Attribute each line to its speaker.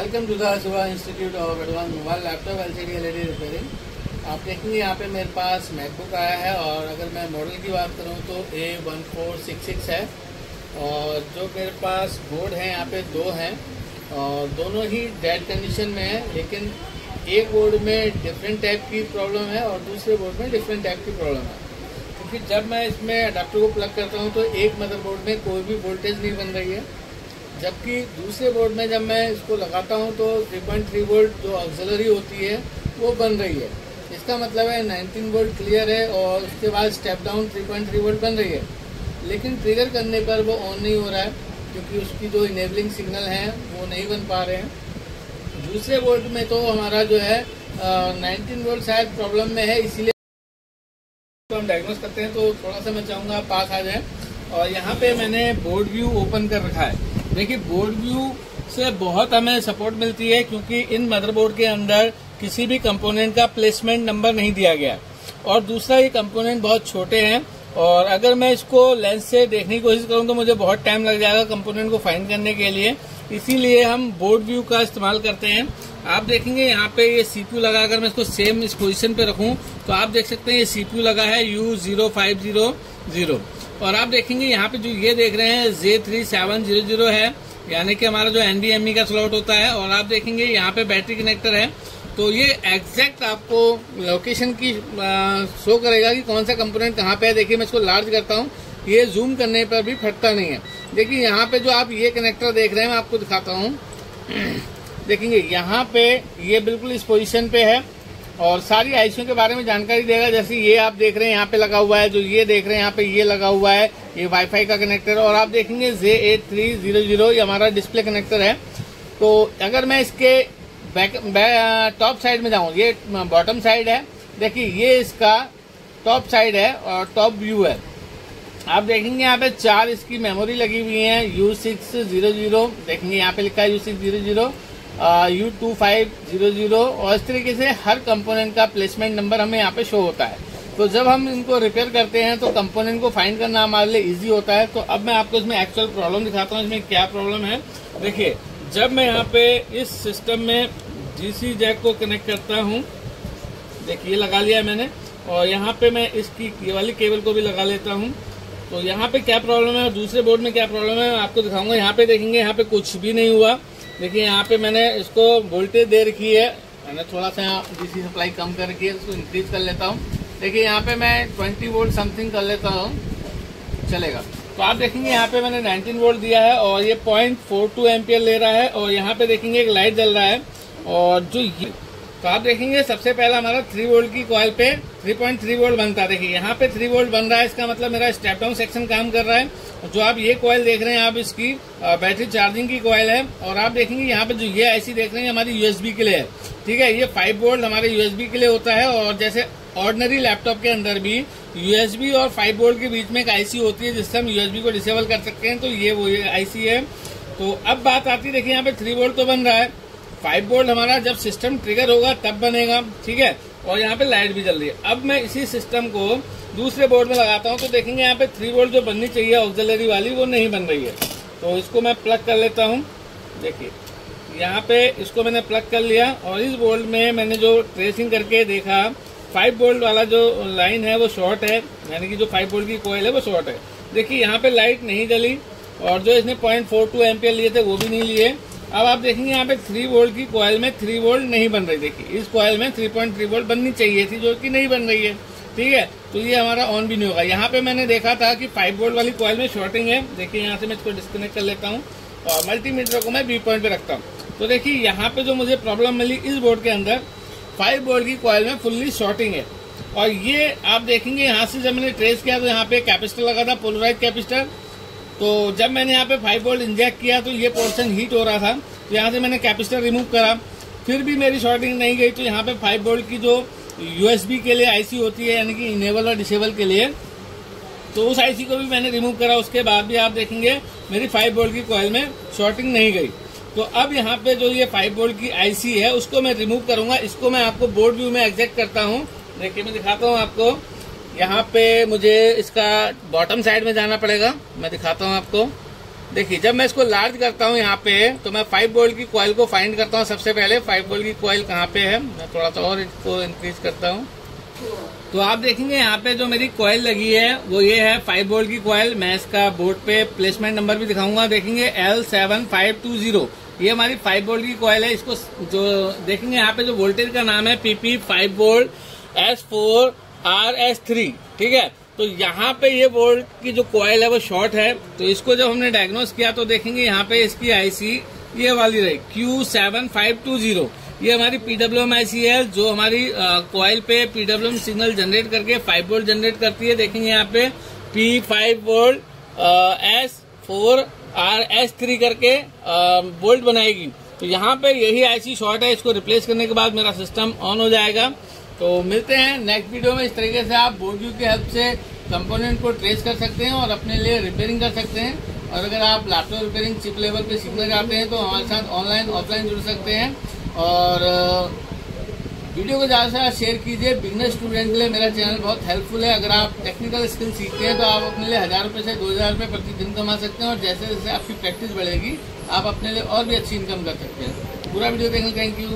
Speaker 1: Welcome to the सुबह institute of advance mobile laptop LCD LED repairing. आप देखेंगे यहाँ पे मेरे पास मैकबुक आया है और अगर मैं मॉडल की बात करूँ तो A1466 है और जो मेरे पास बोर्ड है यहाँ पे दो हैं और दोनों ही डेड कंडीशन में है, लेकिन एक बोर्ड में डिफरेंट टाइप की प्रॉब्लम है और दूसरे बोर्ड में डिफरेंट टाइप की प्रॉब्लम है। क्योंकि जब मैं इसमें अडाप्टर को प्लग करता हूँ तो एक मदरबोर्ड में कोई भी वोल्टेज नहीं बन रही है, जबकि दूसरे बोर्ड में जब मैं इसको लगाता हूँ तो 3.3 वोल्ट जो ऑक्सिलरी होती है वो बन रही है। इसका मतलब है 19 वोल्ट क्लियर है और उसके बाद स्टेप डाउन 3.3 वोल्ट बन रही है, लेकिन ट्रिगर करने पर वो ऑन नहीं हो रहा है क्योंकि उसकी जो इनेबलिंग सिग्नल हैं वो नहीं बन पा रहे हैं। दूसरे बोर्ड में तो हमारा जो है 19 वोल्ट शायद प्रॉब्लम में है, इसीलिए तो हम डायग्नोस करते हैं। तो थोड़ा सा मैं चाहूँगा आप पास आ जाएं और यहाँ पे मैंने बोर्ड व्यू ओपन कर रखा है। देखिए बोर्ड व्यू से बहुत हमें सपोर्ट मिलती है क्योंकि इन मदरबोर्ड के अंदर किसी भी कंपोनेंट का प्लेसमेंट नंबर नहीं दिया गया और दूसरा ये कंपोनेंट बहुत छोटे हैं और अगर मैं इसको लेंस से देखने की कोशिश करूं तो मुझे बहुत टाइम लग जाएगा कंपोनेंट को फाइंड करने के लिए, इसीलिए हम बोर्ड व्यू का इस्तेमाल करते हैं। आप देखेंगे यहाँ पे ये CPU लगा, अगर मैं इसको सेम इस पोजीशन पे रखूं तो आप देख सकते हैं ये CPU लगा है U0500 और आप देखेंगे यहाँ पे जो ये देख रहे हैं J3700 है, यानी कि हमारा जो NVMe का स्लॉट होता है। और आप देखेंगे यहाँ पे बैटरी कनेक्टर है, तो ये एग्जैक्ट आपको लोकेशन की शो करेगा कि कौन सा कंपोनेंट कहाँ पे है। देखिए मैं इसको लार्ज करता हूँ, ये जूम करने पर भी फटता नहीं है। देखिए यहाँ पे जो आप ये कनेक्टर देख रहे हैं मैं आपको दिखाता हूँ। देखेंगे यहाँ पे ये बिल्कुल इस पोजीशन पे है और सारी आईसीयू के बारे में जानकारी देगा। जैसे ये आप देख रहे हैं यहाँ पे लगा हुआ है, जो ये देख रहे हैं यहाँ पे ये लगा हुआ है, ये वाईफाई का कनेक्टर। और आप देखेंगे J8300 ये हमारा डिस्प्ले कनेक्टर है। तो अगर मैं इसके टॉप साइड में जाऊँ, ये बॉटम साइड है, देखिए ये इसका टॉप साइड है और टॉप व्यू है। आप देखेंगे यहाँ पे 4 इसकी मेमोरी लगी हुई है, U600 देखेंगे यहाँ पे लिखा है U600, U2500 और इस तरीके से हर कंपोनेंट का प्लेसमेंट नंबर हमें यहाँ पे शो होता है। तो जब हम इनको रिपेयर करते हैं तो कंपोनेंट को फाइंड करना हमारे लिए इजी होता है। तो अब मैं आपको इसमें एक्चुअल प्रॉब्लम दिखाता हूँ, इसमें क्या प्रॉब्लम है। देखिए जब मैं यहाँ पे इस सिस्टम में GC जैक को कनेक्ट करता हूँ, देखिए लगा लिया मैंने, और यहाँ पे मैं इसकी ये वाली केबल को भी लगा लेता हूँ। तो यहाँ पे क्या प्रॉब्लम है और दूसरे बोर्ड में क्या प्रॉब्लम है मैं आपको दिखाऊंगा। यहाँ पे देखेंगे यहाँ पे कुछ भी नहीं हुआ। देखिए यहाँ पे मैंने इसको वोल्टेज दे रखी है, मैंने थोड़ा सा DC सप्लाई कम करके इसको इंक्रीज कर लेता हूँ। देखिए यहाँ पे मैं 20 वोल्ट समथिंग कर लेता हूँ, चलेगा। तो आप देखेंगे यहाँ पे मैंने 19 वोल्ट दिया है और ये 0.42 एम्पियर ले रहा है और यहाँ पे देखेंगे एक लाइट जल रहा है। और जो ये तो आप देखेंगे सबसे पहला हमारा 3 वोल्ट की कॉइल पे 3.3 वोल्ट बनता है। देखिए यहाँ पे 3 वोल्ट बन रहा है, इसका मतलब मेरा स्टेप डाउन सेक्शन काम कर रहा है। जो आप ये कॉइल देख रहे हैं आप इसकी बैटरी चार्जिंग की कॉइल है। और आप देखेंगे यहाँ पे जो ये आईसी देख रहे हैं हमारी USB के लिए है, ठीक है। ये 5 वोल्ट हमारे USB के लिए होता है और जैसे ऑर्डिनरी लैपटॉप के अंदर भी USB और 5 वोल्ट के बीच में एक आईसी होती है जिससे हम USB को डिसेबल कर सकते हैं। तो ये वो आईसी है। तो अब बात आती है, देखिए यहाँ पे 3 वोल्ट तो बन रहा है, 5 वोल्ट हमारा जब सिस्टम ट्रिगर होगा तब बनेगा, ठीक है। और यहाँ पे लाइट भी जल रही है। अब मैं इसी सिस्टम को दूसरे बोर्ड में लगाता हूँ तो देखेंगे यहाँ पे 3 वोल्ट जो बननी चाहिए ऑक्सिलरी वाली वो नहीं बन रही है। तो इसको मैं प्लग कर लेता हूँ। देखिए यहाँ पे इसको मैंने प्लग कर लिया और इस बोर्ड में मैंने जो ट्रेसिंग करके देखा 5 वोल्ट वाला जो लाइन है वो शॉर्ट है, यानी कि जो 5 वोल्ट की कॉइल है वो शॉर्ट है। देखिए यहाँ पे लाइट नहीं जली और जो इसने 0.42 एम्पियर लिए थे वो भी नहीं लिए। अब आप देखेंगे यहाँ पे 3 वोल्ट की कॉइल में 3 वोल्ट नहीं बन रही। देखिए इस कॉइल में 3.3 वोल्ट बननी चाहिए थी जो कि नहीं बन रही है, ठीक है। तो ये हमारा ऑन भी नहीं होगा। यहाँ पे मैंने देखा था कि 5 वोल्ट वाली कॉइल में शॉर्टिंग है। देखिए यहाँ से मैं इसको डिस्कनेक्ट कर लेता हूँ और मल्टीमीटर को मैं B पॉइंट पे रखता हूँ। तो देखिए यहाँ पे जो मुझे प्रॉब्लम मिली इस बोर्ड के अंदर 5 वोल्ट की कॉइल में फुल्ली शॉर्टिंग है। और ये आप देखेंगे यहाँ से जब मैंने ट्रेस किया तो यहाँ पे कैपेसिटर लगा था, पोलराइज कैपेसिटर। तो जब मैंने यहाँ पे 5 वोल्ट इंजेक्ट किया तो ये पोर्शन हीट हो रहा था, तो यहाँ से मैंने कैपेसिटर रिमूव करा, फिर भी मेरी शॉर्टिंग नहीं गई। तो यहाँ पे 5 वोल्ट की जो USB के लिए आईसी होती है, यानी कि इनेबल और डिसेबल के लिए, तो उस आईसी को भी मैंने रिमूव करा। उसके बाद भी आप देखेंगे मेरी 5 वोल्ट की कॉइल में शॉर्टिंग नहीं गई। तो अब यहाँ पे जो ये 5 वोल्ट की आईसी है उसको मैं रिमूव करूंगा। इसको मैं आपको बोर्ड व्यू में एग्जैक्ट करता हूँ। देखिए मैं दिखाता हूँ आपको। यहाँ पे मुझे इसका बॉटम साइड में जाना पड़ेगा, मैं दिखाता हूँ आपको। देखिए जब मैं इसको लार्ज करता हूँ यहाँ पे, तो मैं 5 वोल्ट की कॉइल को फाइंड करता हूँ। सबसे पहले 5 वोल्ट की कॉइल कहाँ पे है, मैं थोड़ा सा और इसको इंक्रीज करता हूँ। तो आप देखेंगे यहाँ पे जो मेरी कॉइल लगी है वो ये है 5 वोल्ट की कॉइल। मैं इसका बोर्ड पे प्लेसमेंट नंबर भी दिखाऊंगा, देखेंगे L7520। ये हमारी 5 वोल्ट की कॉइल है। इसको जो देखेंगे यहाँ पे जो वोल्टेज का नाम है PP 5 वोल्ट S4RS3, ठीक है। तो यहाँ पे ये वोल्ट की जो कॉइल है वो शॉर्ट है। तो इसको जब हमने डायग्नोस किया तो देखेंगे यहाँ पे इसकी आईसी ये वाली रही Q7520। ये हमारी PWM आईसी है जो हमारी कॉइल पे PWM सिग्नल जनरेट करके 5 वोल्ट जनरेट करती है। देखेंगे यहाँ पे P5 वोल्ट S4RS3 करके वोल्ट बनाएगी। तो यहाँ पे यही आईसी शॉर्ट है। इसको रिप्लेस करने के बाद मेरा सिस्टम ऑन हो जाएगा। तो मिलते हैं नेक्स्ट वीडियो में। इस तरीके से आप बोर्ड व्यू की हेल्प से कंपोनेंट को ट्रेस कर सकते हैं और अपने लिए रिपेयरिंग कर सकते हैं। और अगर आप लैपटॉप रिपेयरिंग चिप लेवल पे सीखना चाहते हैं तो हमारे साथ ऑनलाइन ऑफलाइन जुड़ सकते हैं। और वीडियो को ज़्यादा से ज़्यादा शेयर कीजिए। बिगनर स्टूडेंट के लिए मेरा चैनल बहुत हेल्पफुल है। अगर आप टेक्निकल स्किल सीखते हैं तो आप अपने लिए 1000 रुपये से 2000 रुपये प्रतिदिन कमा सकते हैं। और जैसे जैसे आपकी प्रैक्टिस बढ़ेगी आप अपने लिए और भी अच्छी इनकम कर सकते हैं। पूरा वीडियो देखने थैंक यू।